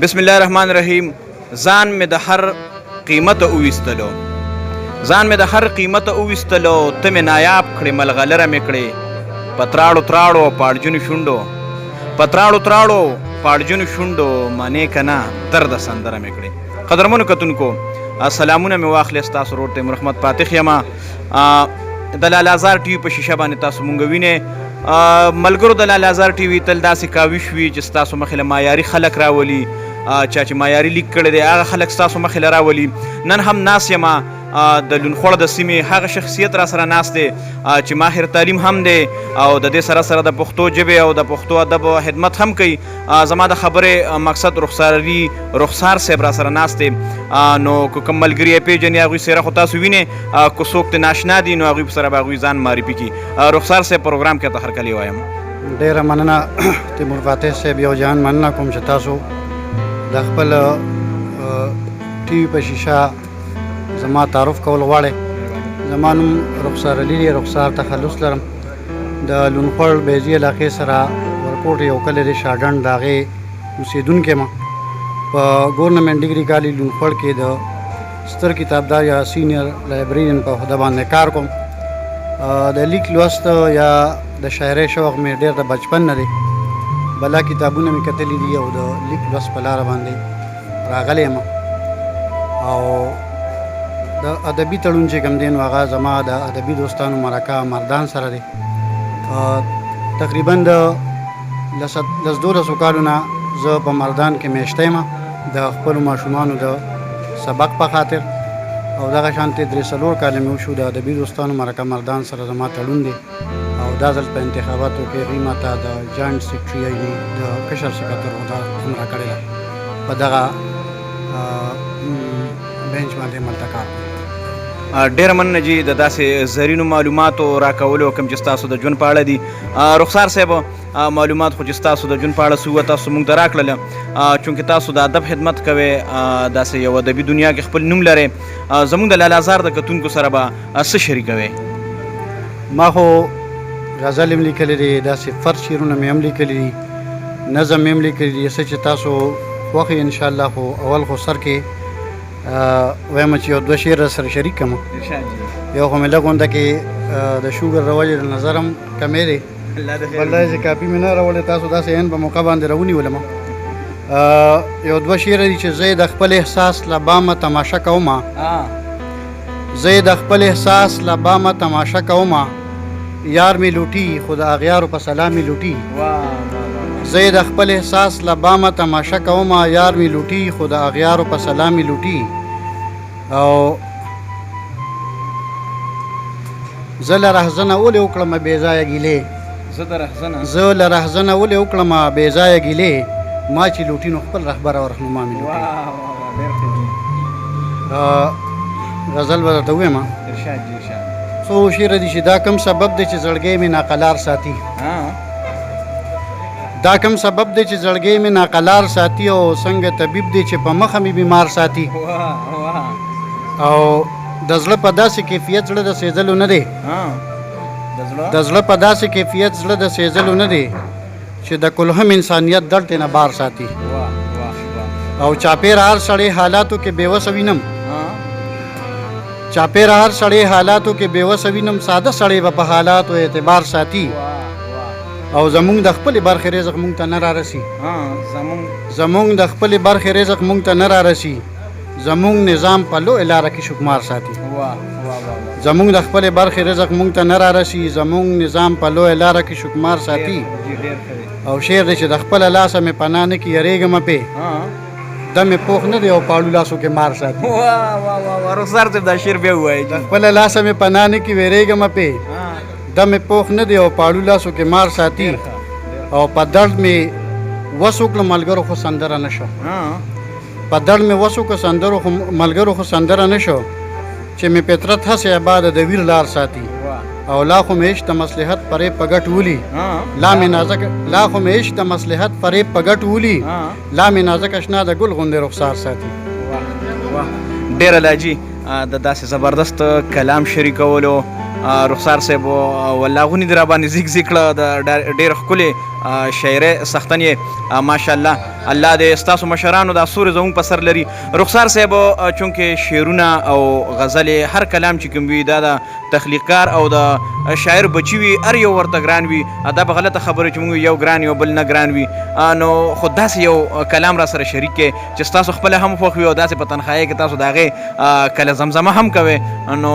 بسم الله الرحمن الرحیم. ځان مې د هر قیمته وویستلو، ځان مې د هر قیمته وویستلو، ته مې نایاب کړې ملغلره مې کړې په تراړو تراړو پاړجونو شونډو، په تراړو تراړو پاړجونو شونډو منې که نه درده سندره مې کړې. قدرمنو کتونکو سلامونه مې واخلې، ستاسو ورور ته رحمت پاتې یم. د لال آزار ټي وي په شیشه باندې تاسو مونږ وینئ. ملګرو د لال آزار ټي وي تل داسې کاوش وي چې ستاسو مخې له معیاري خلک راولي، چا چې معیاري لیک کړی دی هغه خلک ستاسو مخې له راولي. نن هم ناست یم د لونخوړ د سیمې هغه شخصیت را سره ناست دی چې ماهر تعلیم هم دی او د دې سره سره د پښتو ژبې او د پښتو ادب خدمت هم کوي. زما د خبرې مقصد رخسار صاحب را سره ناست دی. نو که کوم ملګري یې پېژني هغوی سره خو تاسو وینئ، که څوک ترې ناشنا دي نو هغوی سره به هغوی ځان معرفي کړي. رخسار صاحب پروګرام کې ته هرکلی وایم. ډېره مننه تیمور فاتح صاحب، یو جهان مننه کوم چې تاسو د خپل ټي وي په شیشه زما تعارف کول غواړئ. زما نوم رخسار علي دی، رخسار تخلص لرم. د لونخوړ بیجي علاقې سره ورکوټ یو کلی دی شاډنډ، د هغې اوسېدونکی یم. په ګورنمنټ ډګري کالج لونخوړ کې د ستر کتابدار یا سینیر لایبریرین په عهده باندې کار کوم. د لیک لوست یا د شاعرۍ شوق مې ډېر د بچپن نه دی. بلا کتابونه مې کتلي دي او د لیک لوست په لاره باندې راغلی یم. او د ادبي تړون چې کوم دی نو هغه زما د ادبي دوستانو مرکه مردان سره دی. تقریبا د 12 کالو نه زه په مردان کې میشته یم د خپلو ماشومانو د سبق په خاطر، او دغه شانتې 3-4 کاله مې وشو د ادبي دوستانو مرکه مردان سره زما تړون دی. او دا ځل په انتخاباتو کې هغوی ماته د جاینټ سیکرټري یعنې د کشر سکرتر عهده هم راکړې ده. په دغه بینچ باندې ملته کار کوم. ډېره مننه جي د داسې زرینو معلوماتو راکولو کوم چې ستاسو د ژوند په اړه دي. رخسار صاحب معلومات خو چې ستاسو د ژوند په اړه څه تاسو موږ ته راکړله، چونکې تاسو د ادب خدمت کوئ، داسې یو ادبي دنیا کې خپل نوم لرئ. زموږ د لال آزار د کتونکو سره به څه شریکوئ؟ ما خو غزل هم لیکلی دی، داسې فرد شعرونه مې هم لیکلی دي، نظم مې هم لیکلی دي. څه چې تاسو خوښ یې انشاءالله. خو اول خو سر کې وایم چې یو 2 شعر سره شریک کړم. یو خو مې لږ غونډه کې د شوګر د وجې د نظر هم کمی دی، بل دا چې کاپي مې نه راوړې، تاسو داسې عین په موقع باندې راونیولم. یو 2 شعر دي چې زه د خپل احساس له بامه تماشه کومه، زه د خپل احساس له بامه تماشه کومه، یار مې لوټي خو د اغیارو په سلام مې لوټي. زه د خپل احساس له بامه تماشه کومه، یار مې لوټي خو د اغیارو په سلام مې لوټي. او زه له رهزنه ولې وکړمه بې ځایه ګیلې، زه له رهزنه ولې وکړمه بې ځایه ګیلې، ما چې لوټي نو خپل رهبر او رهنما مې لوټي. غزل به درته ووایم څو شعر دي چې دا کوم سبب دی چې زړګی مې ناقلار ساتي، دا کوم سبب دی چې زړګی مې ناقلار ساتي، او څنګه طبیب دی چې په مخه مې بیمار ساتي. او د زړه په داسې کیفیت زړه د سېزلو نه دی، د زړه په داسې کیفیت زړه د سېزلو نه دی چې د کلهم انسانیت درد نه بار ساتي. او چاپېره هر سړی حالاتو کې بېوسه وینم، چاپېره هر سړی حالاتو کې بېوسه وینم، ساده سړی به په حالاتو اعتبار ساتي. او زمونږ د خپلې برخې رزق مونږ ته نه رارسي، زمونږ د خپلې برخې رزق مونږ ته نه رارسي، زمونږ نظام په لویه لاره کې شکمار ساتي. زمونږ د خپلې برخې رزق مونږ ته نه رارسي، زمونږ نظام په لویه لاره کې شکمار ساتي. او شعر دی چې د خپله لاسه مې پناه نه کي یریږمه پې، دم مې پوخ نه دی او پاړو لاسو کې مار ساتي. رخسار صاحب دا شعر بیا ووایئ. د خپله لاسه مې پناه نه کي ویریږمه پې، دم مې پوخ نه دی او پاړو لاسو کې مار ساتي. او په درد مې وس وکړه ملګرو خو سندره نه شو، په درد مې وس وکړه ملګرو خو سندره نه شو، چې مې فطرت هسې عباده د ویر لار ساتي. او لا خو مې عشق د مصلحت فریب په ګټ ولي، لا خو مې عشق د مصلحت فریب په ګټ ولي، لا مې نازک اشنا د ګل غوندې رخسار ساتي. ډېره لاجي د داسې زبردست کلام شریکولو رخسار صاحب والله غونې دې را باندې زیږ کړه. د ډېر ښکلې شاعرۍ څښتن یې ماشاءالله. الله دې ستاسو مشرانو دا سورې زموږ په سر لري. رخسار صاحب چونکې شعرونه او غزلې هر کلام چې کوم وي دا د تخلیقکار او د شاعر بچي وي، هر یو ورته ګران وي. دا به غلطه خبره چې موږ یو ګران یو بل نه ګران وي. نو خو داسې یو کلام را سره شریک کې چې ستاسو خپله هم خوښ وي او داسې په تنخواهۍ کې تاسو د هغې کله زمزمه هم کوئ، نو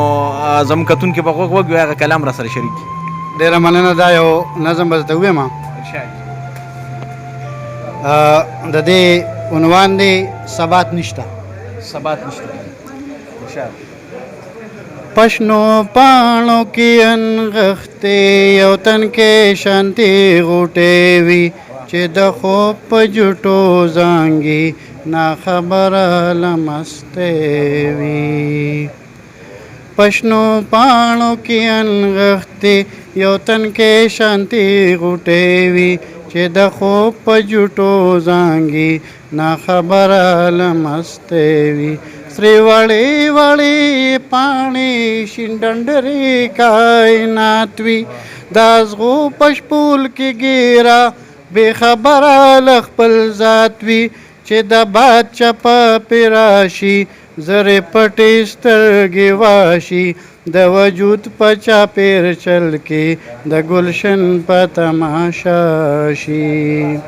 زموږ کتونکي به غوږ وي هغه کلام را سره شریک کړي. ډېره مننه. دا یو نظم به درته ووایم. د دې عنوان دی ثبات نشته. ثبات نشته. پشنو پاڼو کې انغښتې یو تن کې شانتې غوټې وي چې د خوب په جوټو زانګي ناخبره لمستې وي. پشنو پاڼو کې انغښتې یو تن کې شانتې غوټې وي چې د خوب په جوټو زانګي ناخبره لمستې وي. سرې وړې وړې پاڼې شین ډنډرې کائنات وي د ازغو په شپول کې ګیره بې خبره له خپل ذات وي چې د باد چپه پې راشي زرې پټې سترګې واشي د وجود په چاپېر چل کې د ګلشن په تماشا شي.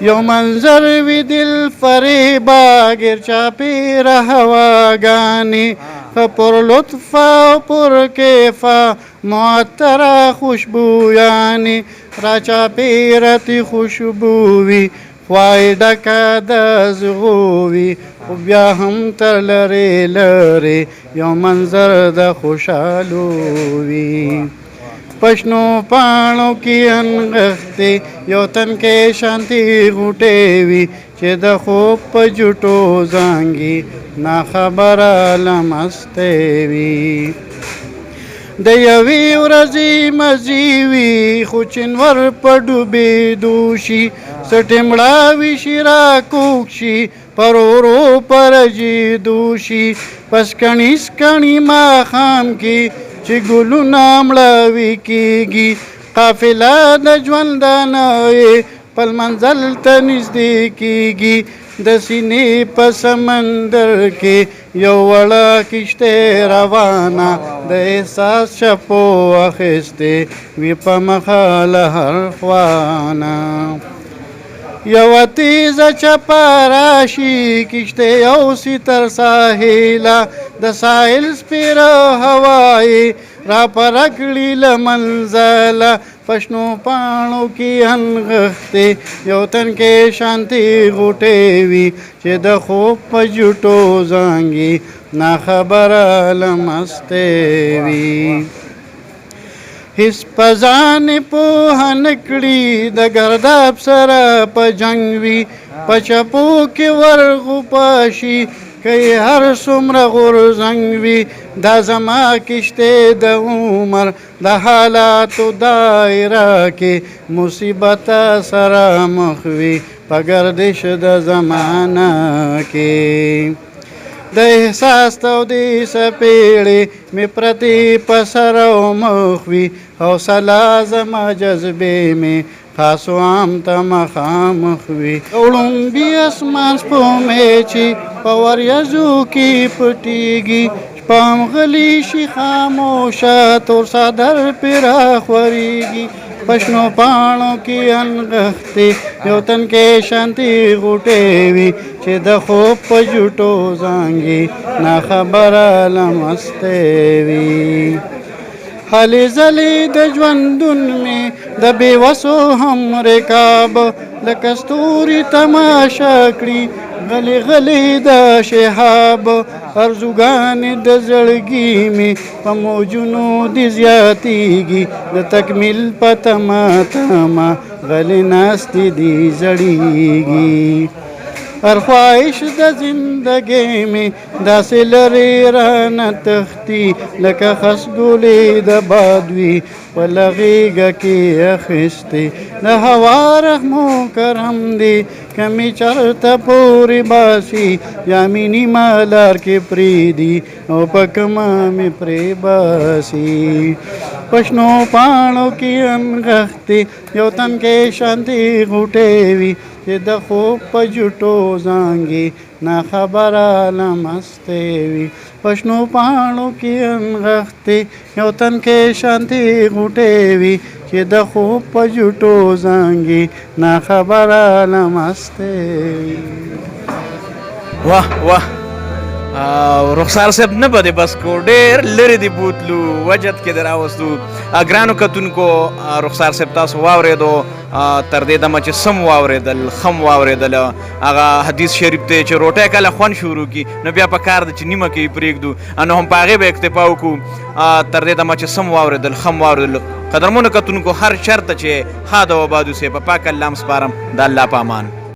یو منظر وي دل فریبا ګیر چاپېره هواګانې ښه پر لطفه او پر کیفه معطره خوشبویانې را چاپېره تې خوشبو وي خوای ډکه د زغو وي خو بیا هم تر لرې لرې یو منظر د خوشحالو وي. پشنو پاڼو کې انغښتې یو تن کې شانتې غوټې وي چې د خوب په جوټو زانګي ناخبره لمستې وي. د یوې ورځې مزي وي خو چنور په ډوبېدو شي سټې مړاوي شي راکوږ شي پرورو پرجېدو شي پس کڼي سکڼي ماښام کې چې ګلونه مړاوي کېږي قافله د ژوندانه یې خپل منزل ته نږدې کېږي د سینې په سمندر کې یو وړه کشتۍ روانه د احساس چپو اخیستې وي په مخه له هر خوانه. یوه تیزه چپه راشي کشتۍ یوسي تر ساحله د ساحل سپېره هوا یې راپره کړي له منزله پشنو پاڼو کې انغښتې یو تن کې شانتې غوټې وي چې د خوب په جوټو زانګي ناخبره لمستې وي. هیڅ په ځان پوهه نه کړي د ګرداب سره په جنګ وي په چپو کې ورغوپه شي که هر څومره غورځنګ وي دا زما کشتۍ د عمر د حالاتو دایره کې مصیبته سره مخ وي په گردش د زمانه کې. د احساس تودې څپېړې مې پرتې په سر او مخ وي حوصله زما جذبې مې خاصو عام ته مخامخ وي. وړومبي اسمان سپومې چې په وریځو کې پټېږي شپه هم غلی شي خاموشه تور څادر پرې راخورېږي. پشنو پاڼو کې انغښتې یو تن کې شانتې غوټې وي چې د خوب په جوټو زانګي ناخبره لمستې وي. هلې ځلې د ژوندون مې د بېوسو هم رکاب لکه ستوري تماشا کړي غلې غلې د شهاب ارزوګانې د زړګي مې په موجونو دې زیاتېږي د تکمیل په تمه تمه غلې ناستې دې زړېږي. هر خواهش د زندګۍ مې داسې لرې رانه تښتي لکه خس ګلې د باد وي په لغېږه کې اخیستې د هوا رحم و کرم دې که مې چرته پورې باسي یا مې نیمه لار کې پرېږدي او په کمه مې پرې باسي. پښنو پاڼو کې انغښتې یو تن کې شانتي غوټې وي چې د خوب په جوټو زانګې ناخبره لمستې وي پښنو پاڼو کې انغښتې یو تن کې شانتي غوټې وي چې د خوب په جوټو زانګې ناخبره لمستې وي. واه واه رخسار صاحب نه به دې بس کو ډېر لرې دې بوتلو وجد کې دې راوستو. ګرانو کتونکو رخسار صاحب تاسو واورېدو تر دې دمه چې سم واورېدل خم واورېدل هغه حدیث شریف دی چې روټۍ کله خوند شروع کي نو بیا په کار ده چې نیمه کې یې پرېږدو نو هم په هغې به اکتفا وکړو تر دې دمه چې سم واورېدل خم واورېدل. قدرمنو کتونکو هر چېرته چې ښاد او آباد اوسئ په پاک الله م سپارم د الله په امان.